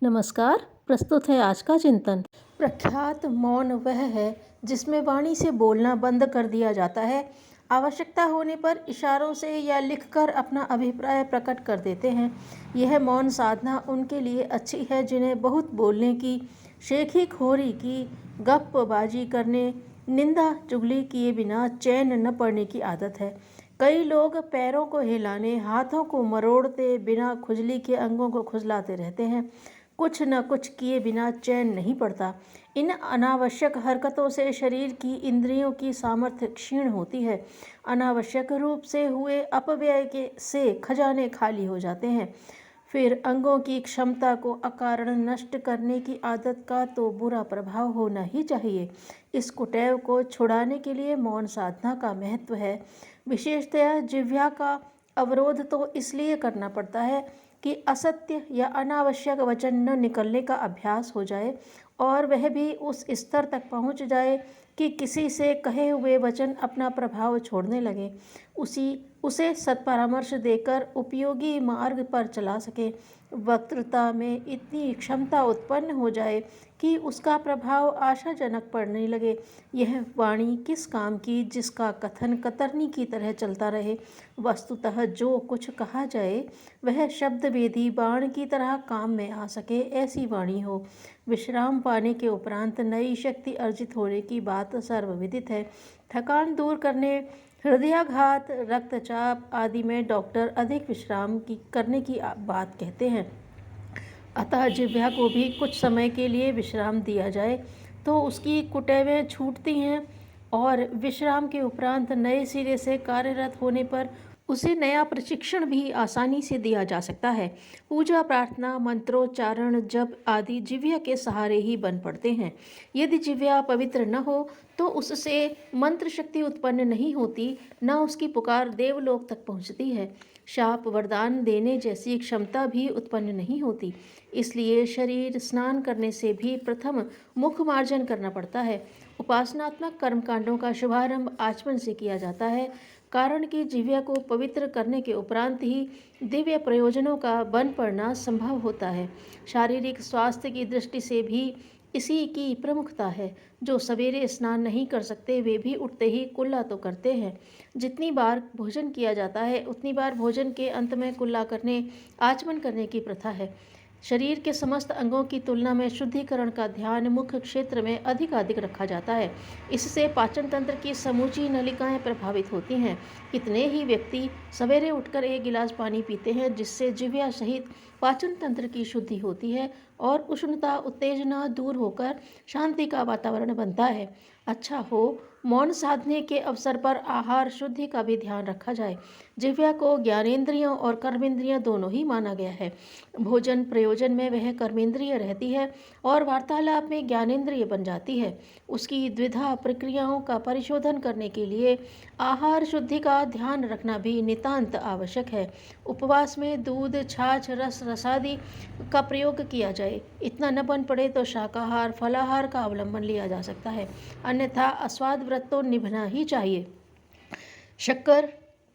नमस्कार। प्रस्तुत है आज का चिंतन। प्रख्यात मौन वह है जिसमें वाणी से बोलना बंद कर दिया जाता है। आवश्यकता होने पर इशारों से या लिखकर अपना अभिप्राय प्रकट कर देते हैं। यह मौन साधना उनके लिए अच्छी है जिन्हें बहुत बोलने की, शेखी खोरी की, गप्पबाजी करने, निंदा चुगली किए बिना चैन न पड़ने की आदत है। कई लोग पैरों को हिलाने, हाथों को मरोड़ते बिना खुजली के अंगों को खुजलाते रहते हैं। कुछ न कुछ किए बिना चैन नहीं पड़ता। इन अनावश्यक हरकतों से शरीर की इंद्रियों की सामर्थ्य क्षीण होती है। अनावश्यक रूप से हुए अपव्यय के से खजाने खाली हो जाते हैं। फिर अंगों की क्षमता को अकारण नष्ट करने की आदत का तो बुरा प्रभाव होना ही चाहिए। इस कुटैव को छुड़ाने के लिए मौन साधना का महत्व है। विशेषतया जिह्वा का अवरोध तो इसलिए करना पड़ता है कि असत्य या अनावश्यक वचन न निकलने का अभ्यास हो जाए और वह भी उस स्तर तक पहुंच जाए कि किसी से कहे हुए वचन अपना प्रभाव छोड़ने लगे, उसे सत्परामर्श देकर उपयोगी मार्ग पर चला सके। वक्तृता में इतनी क्षमता उत्पन्न हो जाए कि उसका प्रभाव आशाजनक पड़ने लगे। यह वाणी किस काम की जिसका कथन कतरनी की तरह चलता रहे। वस्तुतः जो कुछ कहा जाए वह शब्दवेदी बाण की तरह काम में आ सके, ऐसी वाणी हो। विश्राम पाने के उपरांत नई शक्ति अर्जित होने की बात सर्वविदित है। थकान दूर करने, हृदयाघात, रक्तचाप आदि में डॉक्टर अधिक विश्राम करने की बात कहते हैं। अतः जिह्वा को भी कुछ समय के लिए विश्राम दिया जाए तो उसकी कुटैवें छूटती हैं और विश्राम के उपरांत नए सिरे से कार्यरत होने पर उसे नया प्रशिक्षण भी आसानी से दिया जा सकता है। पूजा, प्रार्थना, मंत्रोच्चारण, जप आदि जिह्वा के सहारे ही बन पड़ते हैं। यदि जिह्वा पवित्र न हो तो उससे मंत्र शक्ति उत्पन्न नहीं होती, न उसकी पुकार देवलोक तक पहुँचती है। शाप वरदान देने जैसी क्षमता भी उत्पन्न नहीं होती। इसलिए शरीर स्नान करने से भी प्रथम मुख मार्जन करना पड़ता है। उपासनात्मक कर्मकांडों का शुभारंभ आचमन से किया जाता है, कारण कि जिह्वा को पवित्र करने के उपरांत ही दिव्य प्रयोजनों का बन पड़ना संभव होता है। शारीरिक स्वास्थ्य की दृष्टि से भी इसी की प्रमुखता है। जो सवेरे स्नान नहीं कर सकते वे भी उठते ही कुल्ला तो करते हैं। जितनी बार भोजन किया जाता है उतनी बार भोजन के अंत में कुल्ला करने, आचमन करने की प्रथा है। शरीर के समस्त अंगों की तुलना में शुद्धिकरण का ध्यान मुख क्षेत्र में अधिक रखा जाता है। इससे पाचन तंत्र की समूची नलिकाएं प्रभावित होती हैं। कितने ही व्यक्ति सवेरे उठकर 1 गिलास पानी पीते हैं जिससे जिह्वा सहित पाचन तंत्र की शुद्धि होती है और उष्णता उत्तेजना दूर होकर शांति का वातावरण बनता है। अच्छा हो मौन साधने के अवसर पर आहार शुद्धि का भी ध्यान रखा जाए। जिह्वा को ज्ञानेंद्रियों और कर्मेंद्रियों दोनों ही माना गया है। भोजन प्रयोजन में वह कर्मेंद्रिय रहती है और वार्तालाप में ज्ञानेंद्रिय बन जाती है। उसकी द्विधा प्रक्रियाओं का परिशोधन करने के लिए आहार शुद्धि का ध्यान रखना भी नितांत आवश्यक है। उपवास में दूध, छाछ, रस, रसादि का प्रयोग किया जाए। इतना न बन पड़े तो शाकाहार, फलाहार का अवलंबन लिया जा सकता है, अन्यथा अस्वाद व्रत तो निभना ही चाहिए। शक्कर,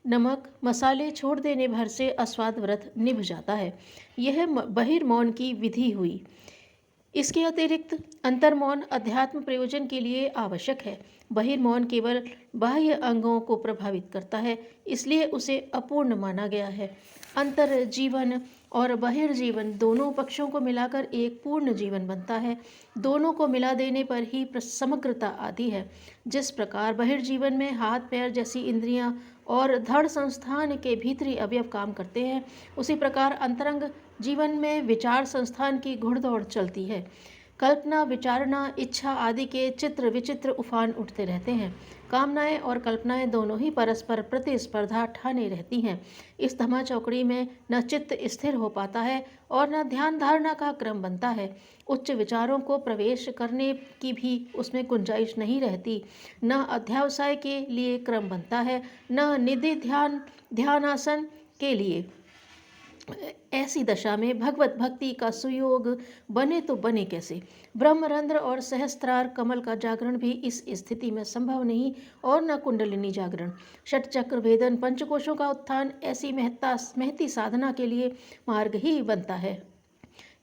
नमक, मसाले छोड़ देने भर से अस्वाद व्रत निभ जाता है। यह बहिर्मौन की विधि हुई। इसके अतिरिक्त अंतर्मौन अध्यात्म प्रयोजन के लिए आवश्यक है। बहिर्मौन केवल बाह्य अंगों को प्रभावित करता है, इसलिए उसे अपूर्ण माना गया है। अंतर जीवन और बहिर्जीवन दोनों पक्षों को मिलाकर एक पूर्ण जीवन बनता है। दोनों को मिला देने पर ही समग्रता आती है। जिस प्रकार बहिर्जीवन में हाथ पैर जैसी इंद्रियां और धड़ संस्थान के भीतरी अवयव काम करते हैं, उसी प्रकार अंतरंग जीवन में विचार संस्थान की घुड़दौड़ चलती है। कल्पना, विचारना, इच्छा आदि के चित्र विचित्र उफान उठते रहते हैं। कामनाएं और कल्पनाएं दोनों ही परस्पर प्रतिस्पर्धा ठाने रहती हैं। इस धमाचौकड़ी में न चित्त स्थिर हो पाता है और न ध्यान धारणा का क्रम बनता है। उच्च विचारों को प्रवेश करने की भी उसमें गुंजाइश नहीं रहती। न अध्यावसाय के लिए क्रम बनता है, न निधि ध्यानासन के लिए। ऐसी दशा में भगवत भक्ति का सुयोग बने तो बने कैसे। ब्रह्मरंध्र और सहस्त्रार कमल का जागरण भी इस स्थिति में संभव नहीं और न कुंडलिनी जागरण। षटचक्र भेदन, पंचकोशों का उत्थान ऐसी महती साधना के लिए मार्ग ही बनता है।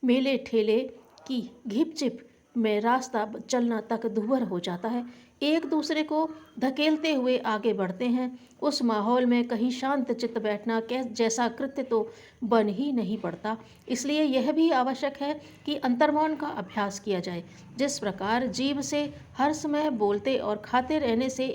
मेले ठेले की घिपचिप में रास्ता चलना तक दूभर हो जाता है। एक दूसरे को धकेलते हुए आगे बढ़ते हैं। उस माहौल में कहीं शांत चित्त बैठना जैसा कृत्य तो बन ही नहीं पड़ता। इसलिए यह भी आवश्यक है कि अंतर्मौन का अभ्यास किया जाए। जिस प्रकार जीभ से हर समय बोलते और खाते रहने से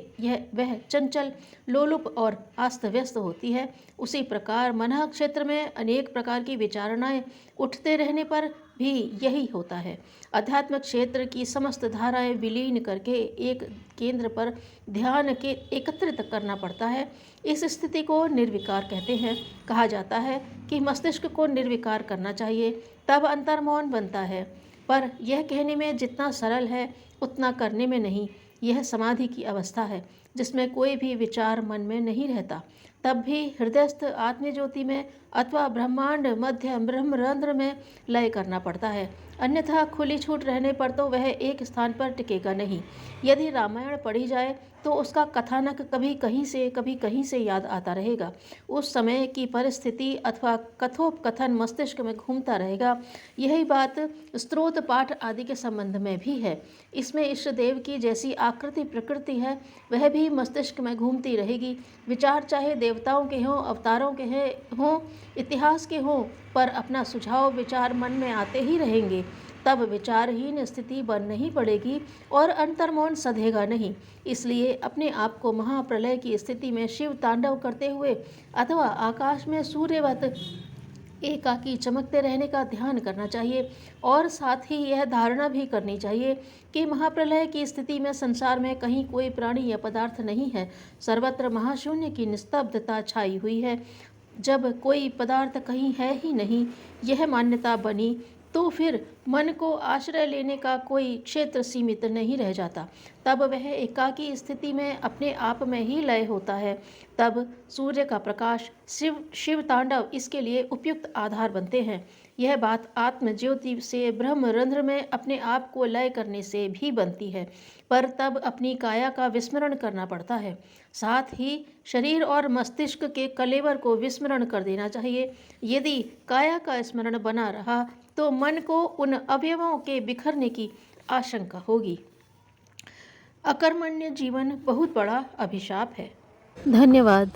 वह चंचल, लोलुप और अस्त व्यस्त होती है, उसी प्रकार मन क्षेत्र में अनेक प्रकार की विचारणाएं उठते रहने पर भी यही होता है। अध्यात्म क्षेत्र की समस्त धाराएं विलीन करके एक केंद्र पर ध्यान के एकत्रित करना पड़ता है। इस स्थिति को निर्विकार कहते हैं। कहा जाता है कि मस्तिष्क को निर्विकार करना चाहिए, तब अंतर्मौन बनता है। पर यह कहने में जितना सरल है उतना करने में नहीं। यह समाधि की अवस्था है जिसमें कोई भी विचार मन में नहीं रहता। तब भी हृदयस्थ आत्मज्योति में अथवा ब्रह्मांड मध्य ब्रह्मरंध्र में लय करना पड़ता है। अन्यथा खुली छूट रहने पर तो वह एक स्थान पर टिकेगा नहीं। यदि रामायण पढ़ी जाए तो उसका कथानक कभी कहीं से याद आता रहेगा। उस समय की परिस्थिति अथवा कथोपकथन मस्तिष्क में घूमता रहेगा। यही बात स्तोत्र पाठ आदि के संबंध में भी है। इसमें इष्ट देव की जैसी आकृति प्रकृति है वह भी मस्तिष्क में घूमती रहेगी। विचार चाहे देवताओं के हों, अवतारों के हों, इतिहास के हों, पर अपना सुझाव विचार मन में आते ही रहेंगे। तब विचारहीन स्थिति बन नहीं पड़ेगी और अंतर्मौन सधेगा नहीं। इसलिए अपने आप को महाप्रलय की स्थिति में शिव तांडव करते हुए अथवा आकाश में सूर्यवत एकाकी चमकते रहने का ध्यान करना चाहिए। और साथ ही यह धारणा भी करनी चाहिए कि महाप्रलय की स्थिति में संसार में कहीं कोई प्राणी या पदार्थ नहीं है। सर्वत्र महाशून्य की निस्तब्धता छाई हुई है। जब कोई पदार्थ कहीं है ही नहीं, यह मान्यता बनी, तो फिर मन को आश्रय लेने का कोई क्षेत्र सीमित नहीं रह जाता। तब वह एकाकी स्थिति में अपने आप में ही लय होता है। तब सूर्य का प्रकाश, शिव तांडव इसके लिए उपयुक्त आधार बनते हैं। यह बात आत्मज्योति से ब्रह्मरंध्र में अपने आप को लय करने से भी बनती है, पर तब अपनी काया का विस्मरण करना पड़ता है। साथ ही शरीर और मस्तिष्क के कलेवर को विस्मरण कर देना चाहिए। यदि काया का स्मरण बना रहा तो मन को उन अवयवों के बिखरने की आशंका होगी। अकर्मण्य जीवन बहुत बड़ा अभिशाप है। धन्यवाद।